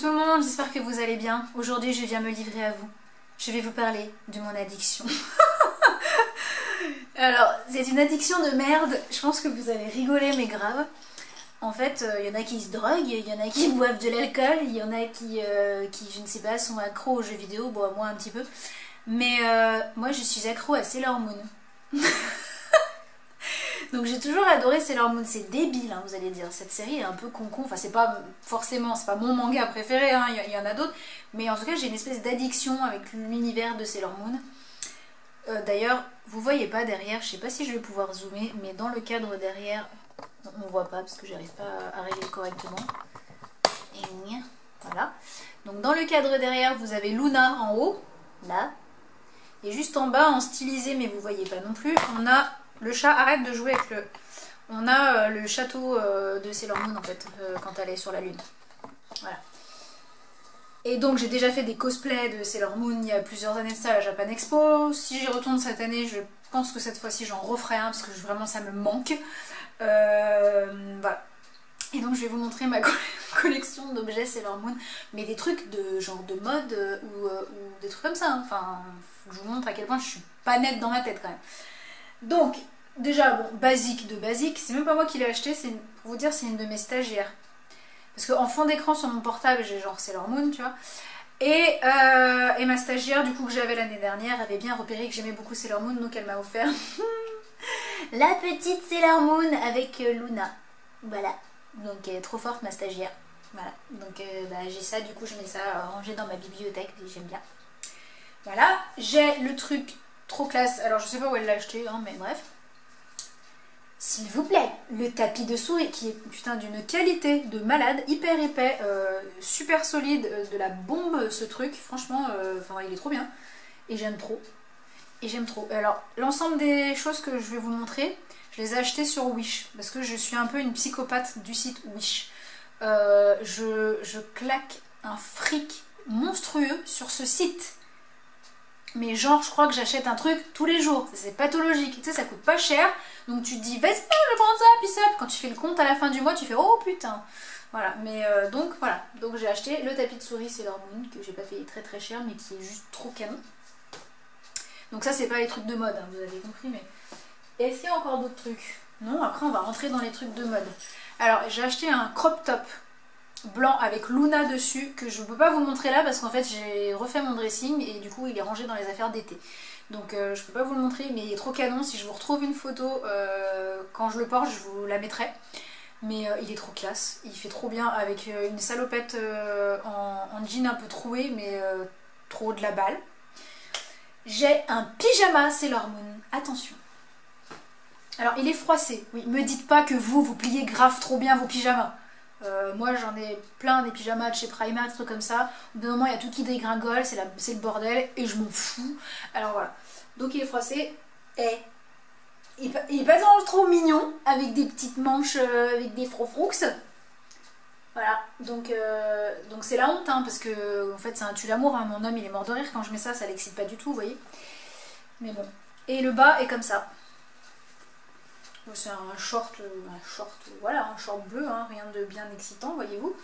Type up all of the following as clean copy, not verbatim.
tout le monde, j'espère que vous allez bien. Aujourd'hui je viens me livrer à vous. Je vais vous parler de mon addiction. Alors, c'est une addiction de merde, je pense que vous allez rigoler mais grave. En fait, il y en a qui se droguent, il y en a qui boivent de l'alcool, il y en a qui, je ne sais pas, sont accros aux jeux vidéo, bon moi un petit peu. Mais moi je suis accro à Sailor Moon. Donc j'ai toujours adoré Sailor Moon, c'est débile hein, vous allez dire, cette série est un peu con-con, enfin c'est pas forcément, c'est pas mon manga préféré, hein, y en a d'autres, mais en tout cas j'ai une espèce d'addiction avec l'univers de Sailor Moon. D'ailleurs, vous voyez pas derrière, je sais pas si je vais pouvoir zoomer, mais dans le cadre derrière, on voit pas parce que j'arrive pas à régler correctement. Et voilà. Donc dans le cadre derrière, vous avez Luna en haut, là, et juste en bas, en stylisé, mais vous voyez pas non plus, on a... Le chat arrête de jouer avec le... On a le château de Sailor Moon en fait, quand elle est sur la lune. Voilà. Et donc j'ai déjà fait des cosplays de Sailor Moon il y a plusieurs années de ça à la Japan Expo. Si j'y retourne cette année, je pense que cette fois-ci j'en referai un parce que vraiment ça me manque. Voilà. Et donc je vais vous montrer ma collection d'objets Sailor Moon, mais des trucs de genre de mode ou des trucs comme ça. Hein. Enfin, faut que je vous montre à quel point je suis pas nette dans ma tête quand même. Donc, déjà, bon, basique de basique, c'est même pas moi qui l'ai acheté, pour vous dire, c'est une de mes stagiaires. Parce qu'en fond d'écran sur mon portable, j'ai genre Sailor Moon, tu vois. Et ma stagiaire, du coup, que j'avais l'année dernière, avait bien repéré que j'aimais beaucoup Sailor Moon, donc elle m'a offert la petite Sailor Moon avec Luna. Voilà. Donc, elle est trop forte, ma stagiaire. Voilà. Donc, bah, j'ai ça, du coup, je mets ça rangé dans ma bibliothèque, j'aime bien. Voilà. J'ai le truc... Trop classe, alors je sais pas où elle l'a acheté, hein, mais bref. S'il vous plaît, le tapis de souris qui est putain d'une qualité de malade, hyper épais, super solide, de la bombe ce truc, franchement, il est trop bien. Et j'aime trop. Et j'aime trop. Alors, l'ensemble des choses que je vais vous montrer, je les ai achetées sur Wish, parce que je suis un peu une psychopathe du site Wish. Je claque un fric monstrueux sur ce site. Mais genre, je crois que j'achète un truc tous les jours. C'est pathologique. Tu sais, ça coûte pas cher. Donc tu te dis, vas-y, je vais prendre ça, puis ça. Puis quand tu fais le compte à la fin du mois, tu fais, oh putain. Voilà. Mais donc, voilà. Donc j'ai acheté le tapis de souris Sailor Moon, que j'ai pas payé très très cher, mais qui est juste trop canon. Donc ça, c'est pas les trucs de mode, hein, vous avez compris. Mais est-ce qu'il y a encore d'autres trucs? Non, après, on va rentrer dans les trucs de mode. Alors, j'ai acheté un crop top blanc avec Luna dessus que je ne peux pas vous montrer là parce qu'en fait j'ai refait mon dressing et du coup il est rangé dans les affaires d'été, donc je peux pas vous le montrer, mais il est trop canon. Si je vous retrouve une photo quand je le porte, je vous la mettrai, mais il est trop classe, il fait trop bien avec une salopette en jean un peu troué, mais trop de la balle. J'ai un pyjama Sailor Moon, attention. Alors il est froissé, oui, me dites pas que vous pliez grave trop bien vos pyjamas. Moi j'en ai plein des pyjamas de chez Primark, des trucs comme ça. Au bout d'un moment il y a tout qui dégringole, c'est le bordel et je m'en fous. Alors voilà, donc il est froissé et il est pas trop mignon avec des petites manches avec des frofroux. Voilà, donc c'est la honte hein, parce que en fait c'est un tue-l'amour, hein. Mon homme il est mort de rire quand je mets ça, ça l'excite pas du tout, vous voyez. Mais bon, et le bas est comme ça. C'est un short, voilà, un short bleu, hein, rien de bien excitant, voyez-vous.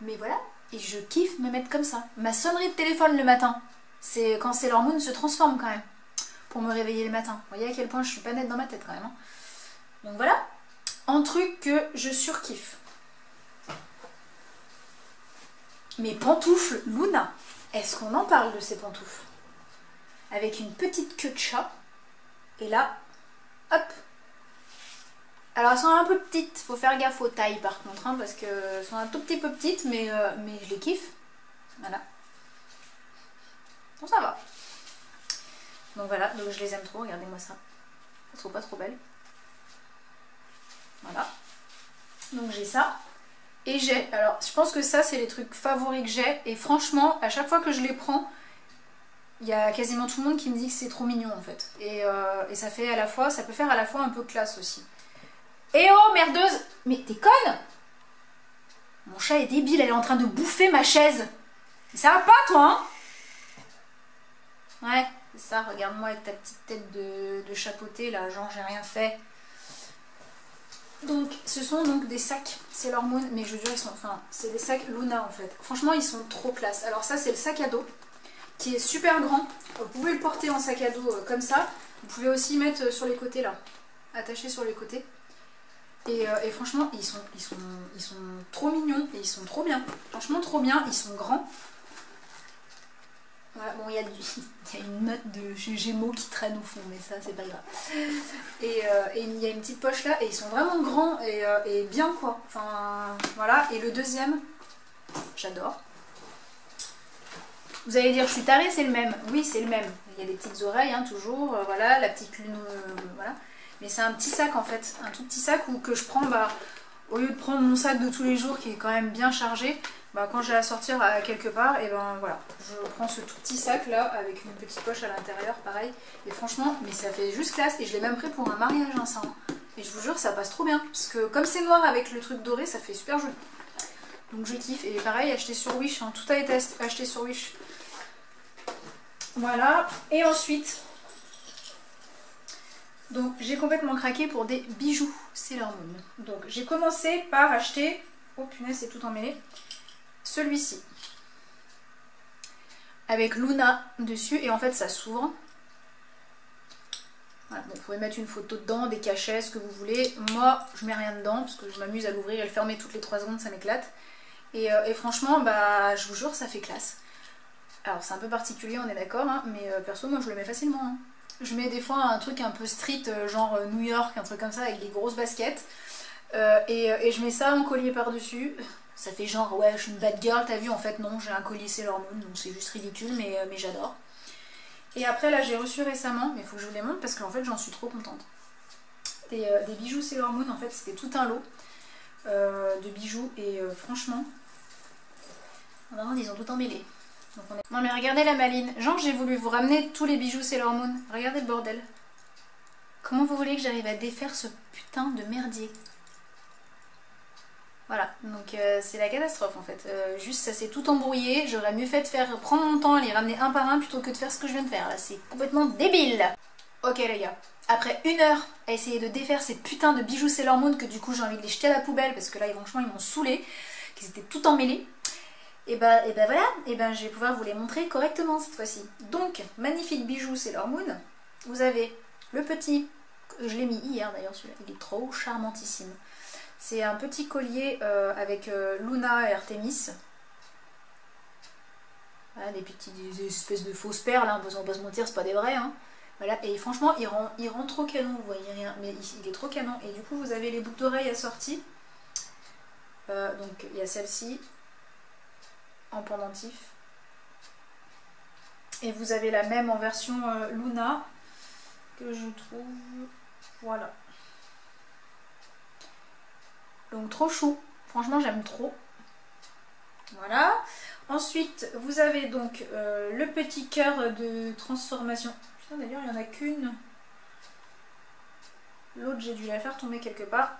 Mais voilà, et je kiffe me mettre comme ça. Ma sonnerie de téléphone le matin, c'est quand Sailor Moon se transforme quand même, pour me réveiller le matin. Vous voyez à quel point je suis pas nette dans ma tête quand même. Hein. Donc voilà, un truc que je surkiffe. Mes pantoufles Luna, est-ce qu'on en parle de ces pantoufles? Avec une petite queue de chat, et là, hop. Alors elles sont un peu petites, faut faire gaffe aux tailles par contre, hein, parce qu'elles sont un tout petit peu petites, mais je les kiffe. Voilà. Bon ça va. Donc voilà, donc je les aime trop, regardez-moi ça. Elles sont pas trop belles. Voilà. Donc j'ai ça. Et j'ai, alors je pense que ça c'est les trucs favoris que j'ai, et franchement, à chaque fois que je les prends, il y a quasiment tout le monde qui me dit que c'est trop mignon en fait. Et ça fait à la fois, ça peut faire à la fois un peu classe aussi. Eh oh, merdeuse! Mais t'es conne? Mon chat est débile, elle est en train de bouffer ma chaise. Ça va pas, toi, hein? Ouais, c'est ça, regarde-moi avec ta petite tête de chapeauté, là, genre j'ai rien fait. Donc ce sont donc des sacs Sailor Moon, mais je veux dire ils sont, enfin c'est des sacs Luna en fait. Franchement ils sont trop classe. Alors ça c'est le sac à dos qui est super grand. Vous pouvez le porter en sac à dos comme ça. Vous pouvez aussi mettre sur les côtés là, attacher sur les côtés. Et franchement ils sont trop mignons et ils sont trop bien. Franchement trop bien, ils sont grands. Voilà, bon, il y a une note de Gémeaux qui traîne au fond, mais ça, c'est pas grave. Et il y a une petite poche là, et ils sont vraiment grands et bien, quoi. Enfin, voilà. Et le deuxième, j'adore. Vous allez dire, je suis tarée, c'est le même. Oui, c'est le même. Il y a des petites oreilles, hein, toujours. Voilà, la petite lune, voilà. Mais c'est un petit sac, en fait. Un tout petit sac que je prends, bah, au lieu de prendre mon sac de tous les jours, qui est quand même bien chargé, bah, quand j'ai à sortir à quelque part, et ben voilà, je prends ce tout petit sac là avec une petite poche à l'intérieur, pareil. Et franchement, mais ça fait juste classe. Et je l'ai même pris pour un mariage, hein, ça. Et je vous jure, ça passe trop bien. Parce que comme c'est noir avec le truc doré, ça fait super joli. Donc je kiffe. Et pareil, acheté sur Wish, hein, tout a été acheté sur Wish. Voilà. Et ensuite, donc j'ai complètement craqué pour des bijoux Sailor Moon. Donc j'ai commencé par acheter, oh punaise, c'est tout emmêlé, celui-ci avec Luna dessus, et en fait ça s'ouvre. Voilà, bon, vous pouvez mettre une photo dedans, des cachets, ce que vous voulez. Moi je mets rien dedans parce que je m'amuse à l'ouvrir et le fermer toutes les 3 secondes, ça m'éclate. Et franchement, bah je vous jure, ça fait classe. Alors c'est un peu particulier, on est d'accord, hein, mais perso moi je le mets facilement, hein. Je mets des fois un truc un peu street, genre New York, un truc comme ça avec des grosses baskets, et je mets ça en collier par dessus. Ça fait genre, ouais, je suis une bad girl, t'as vu? En fait, non, j'ai un collier Sailor Moon, donc c'est juste ridicule, mais j'adore. Et après, là, j'ai reçu récemment, mais il faut que je vous les montre parce qu'en fait, j'en suis trop contente. Des bijoux Sailor Moon, en fait, c'était tout un lot de bijoux, et franchement, ils ont tout emmêlé. Donc on est... Non, mais regardez la maline. Genre, j'ai voulu vous ramener tous les bijoux Sailor Moon. Regardez le bordel. Comment vous voulez que j'arrive à défaire ce putain de merdier? Voilà, donc c'est la catastrophe en fait. Juste ça s'est tout embrouillé, j'aurais mieux fait de prendre mon temps à les ramener un par un plutôt que de faire ce que je viens de faire. Là, c'est complètement débile. Ok les gars, après 1 heure à essayer de défaire ces putains de bijoux Sailor Moon, que du coup j'ai envie de les jeter à la poubelle parce que là franchement ils m'ont saoulé, qu'ils étaient tout emmêlés. Et bah voilà, et ben je vais pouvoir vous les montrer correctement cette fois-ci. Donc, magnifique bijoux Sailor Moon. Vous avez le petit, je l'ai mis hier d'ailleurs celui-là, il est trop charmantissime. C'est un petit collier avec Luna et Artemis. Voilà, des espèces de fausses perles, hein, on va pas se mentir, c'est pas des vrais. Hein. Voilà, et franchement, il rend trop canon, vous voyez rien, mais il est trop canon. Et du coup, vous avez les boucles d'oreilles assorties. Donc, il y a celle-ci en pendentif. Et vous avez la même en version Luna, que je trouve... Voilà. Donc trop chou, franchement j'aime trop. Voilà. Ensuite vous avez donc le petit cœur de transformation. Putain d'ailleurs il n'y en a qu'une. L'autre j'ai dû la faire tomber quelque part.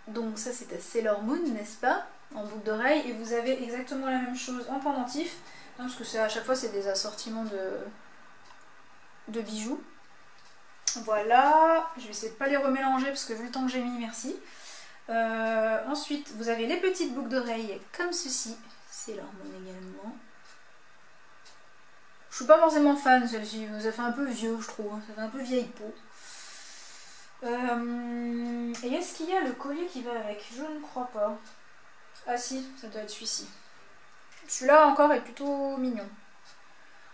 Donc ça c'est à Sailor Moon, n'est-ce pas? En boucle d'oreille. Et vous avez exactement la même chose en pendentif. Non, parce que à chaque fois c'est des assortiments de bijoux. Voilà, je vais essayer de ne pas les remélanger parce que vu le temps que j'ai mis, merci. Ensuite, vous avez les petites boucles d'oreilles comme ceci. C'est leur Moon également. Je suis pas forcément fan celle-ci, ça fait un peu vieux je trouve, ça fait un peu vieille peau. Et est-ce qu'il y a le collier qui va avec? Je ne crois pas. Ah si, ça doit être celui-ci. Celui-là encore est plutôt mignon.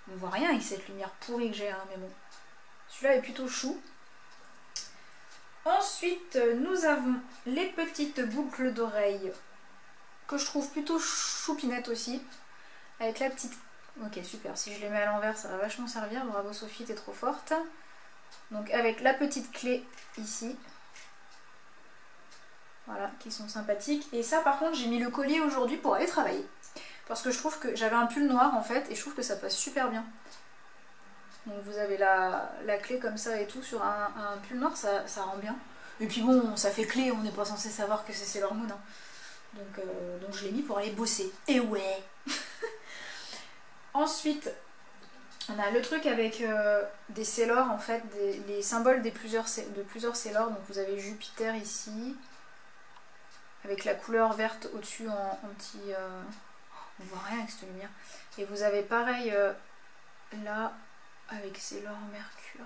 On voit rien avec cette lumière pourrie que j'ai, hein, mais bon. Celui-là est plutôt chou. Ensuite, nous avons les petites boucles d'oreilles que je trouve plutôt choupinettes aussi. Avec la petite... Ok, super. Si je les mets à l'envers, ça va vachement servir. Bravo Sophie, t'es trop forte. Donc avec la petite clé ici. Voilà, qui sont sympathiques. Et ça, par contre, j'ai mis le collier aujourd'hui pour aller travailler. Parce que je trouve que j'avais un pull noir en fait, et je trouve que ça passe super bien. Donc vous avez la clé comme ça et tout sur un pull noir, ça rend bien. Et puis bon, ça fait clé, on n'est pas censé savoir que c'est Sailor Moon. Hein. Donc je l'ai mis pour aller bosser. Et ouais. Ensuite, On a le truc avec des Sailor en fait, les symboles de plusieurs Sailor. Donc vous avez Jupiter ici, avec la couleur verte au-dessus en petit... on voit rien avec cette lumière. Et vous avez pareil là, avec Sailor Mercure.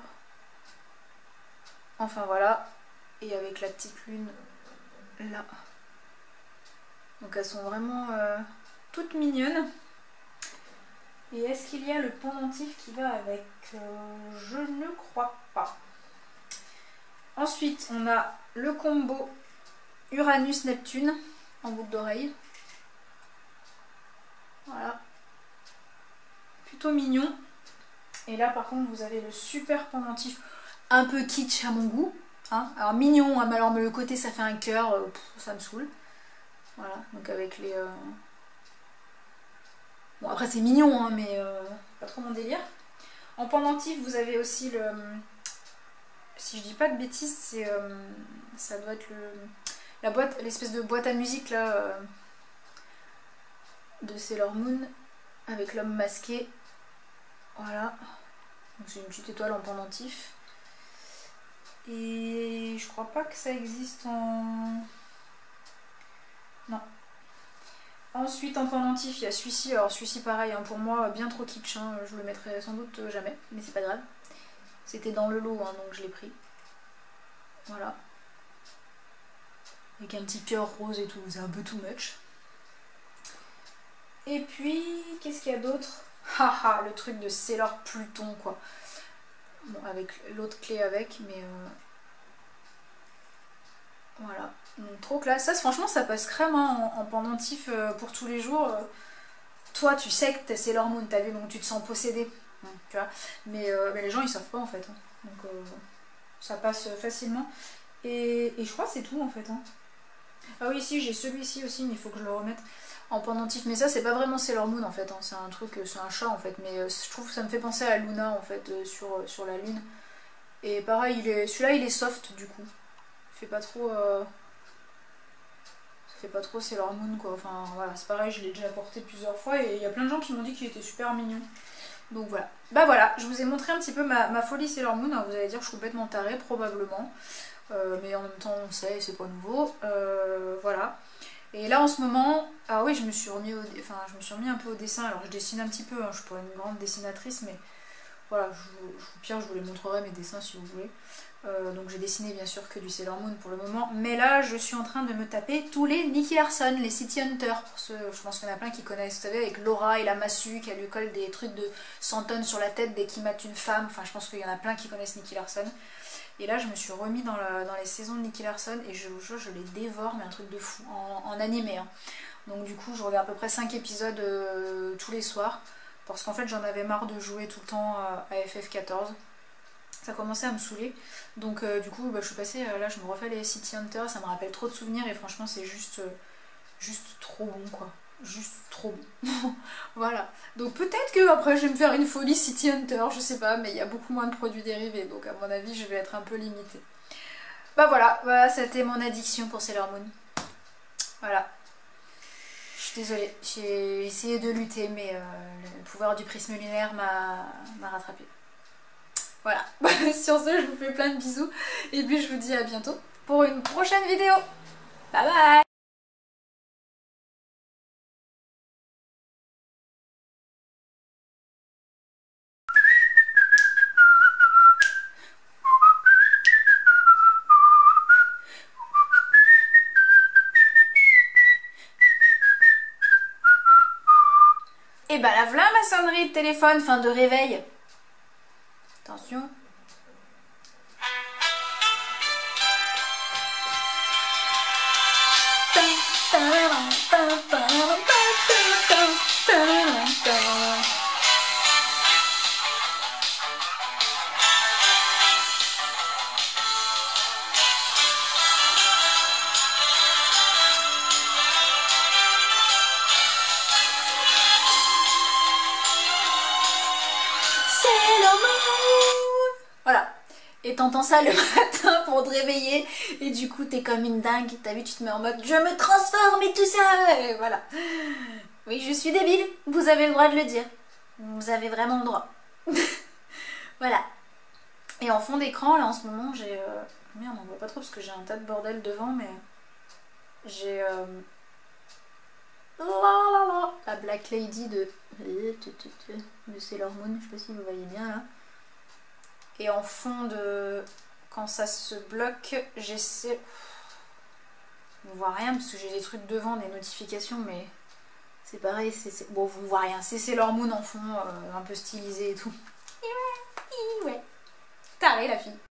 Enfin voilà. Et avec la petite lune là. Donc elles sont vraiment toutes mignonnes. Et est-ce qu'il y a le pendentif qui va avec? Je ne crois pas. Ensuite, on a le combo Uranus-Neptune en boucle d'oreille. Voilà. Plutôt mignon. Et là, par contre, vous avez le super pendentif un peu kitsch à mon goût. Hein. Alors mignon, hein, mais alors le côté ça fait un cœur, ça me saoule. Voilà, donc avec les... Bon après c'est mignon, hein, mais pas trop mon délire. En pendentif, vous avez aussi le... Si je dis pas de bêtises, c'est ça doit être la boîte, l'espèce de boîte à musique là de Sailor Moon avec l'homme masqué. Voilà. Donc c'est une petite étoile en pendentif. Et je crois pas que ça existe en... Non. Ensuite en pendentif il y a celui-ci. Alors celui-ci pareil, hein, pour moi bien trop kitsch, hein, je le mettrai sans doute jamais, mais c'est pas grave. C'était dans le lot, hein, donc je l'ai pris. Voilà. Avec un petit cœur rose et tout, c'est un peu too much. Et puis, qu'est-ce qu'il y a d'autre? Haha, le truc de Sailor Pluton quoi. Bon, avec l'autre clé avec, mais... Voilà, donc, trop classe. Ça, franchement, ça passe crème hein, en pendentif pour tous les jours. Toi, tu sais que t'es Sailor Moon, t'as vu, donc tu te sens possédé. Tu vois, mais les gens, ils savent pas en fait. Hein. Donc, ça passe facilement. Et je crois que c'est tout en fait. Hein. Ah oui, si, j'ai celui-ci aussi, mais il faut que je le remette en pendentif. Mais ça, c'est pas vraiment Sailor Moon en fait. Hein. C'est un truc, c'est un chat en fait. Mais je trouve que ça me fait penser à Luna en fait, sur la lune. Et pareil, celui-là, il est soft du coup. Fait pas trop ça fait pas trop Sailor Moon quoi, enfin voilà, c'est pareil, je l'ai déjà porté plusieurs fois et il y a plein de gens qui m'ont dit qu'il était super mignon, donc voilà. Bah voilà, je vous ai montré un petit peu ma folie Sailor Moon. Alors, vous allez dire que je suis complètement tarée probablement, mais en même temps on sait, c'est pas nouveau, voilà. Et là en ce moment, ah oui, je me suis remis un peu au dessin. Alors je dessine un petit peu, hein, je suis pas une grande dessinatrice, mais voilà, au pire je vous les montrerai mes dessins si vous voulez. Donc j'ai dessiné bien sûr que du Sailor Moon pour le moment, mais là je suis en train de me taper tous les Nicky Larson, les City Hunter, pour ceux, je pense qu'il y en a plein qui connaissent, vous savez, avec Laura et la massue qui lui colle des trucs de 100 tonnes sur la tête dès qu'il mate une femme. Enfin je pense qu'il y en a plein qui connaissent Nicky Larson. Et là je me suis remis dans les saisons de Nicky Larson et je vous jure, je les dévore, mais un truc de fou, en animé. Hein. Donc du coup je regarde à peu près 5 épisodes tous les soirs, parce qu'en fait j'en avais marre de jouer tout le temps à FF14. Ça commençait à me saouler, donc du coup bah, je suis passée, là je me refais les City Hunter, ça me rappelle trop de souvenirs et franchement c'est juste trop bon quoi, juste trop bon. Voilà, donc peut-être que après je vais me faire une folie City Hunter, je sais pas, mais il y a beaucoup moins de produits dérivés, donc à mon avis je vais être un peu limitée. Bah voilà, c'était mon addiction pour Sailor Moon. Voilà. Je suis désolée, j'ai essayé de lutter, mais le pouvoir du prisme lunaire m'a rattrapée. Voilà, sur ce je vous fais plein de bisous et puis je vous dis à bientôt pour une prochaine vidéo. Bye bye. Et bah la voilà ma sonnerie de téléphone, fin de réveil. Attention. Voilà. Et t'entends ça le matin pour te réveiller et du coup t'es comme une dingue, t'as vu, tu te mets en mode je me transforme et tout ça, et voilà. Oui, je suis débile, vous avez le droit de le dire, vous avez vraiment le droit. Voilà. Et en fond d'écran, là en ce moment, j'ai... Merde, on voit pas trop parce que j'ai un tas de bordel devant, mais... J'ai... La Black Lady de Sailor Moon, je sais pas si vous voyez bien là. Et en fond de... Quand ça se bloque, j'essaie... On voit rien parce que j'ai des trucs devant, des notifications, mais... C'est pareil, bon, vous ne voyez rien. C'est Sailor Moon en fond, un peu stylisé et tout. Et ouais, taré la fille.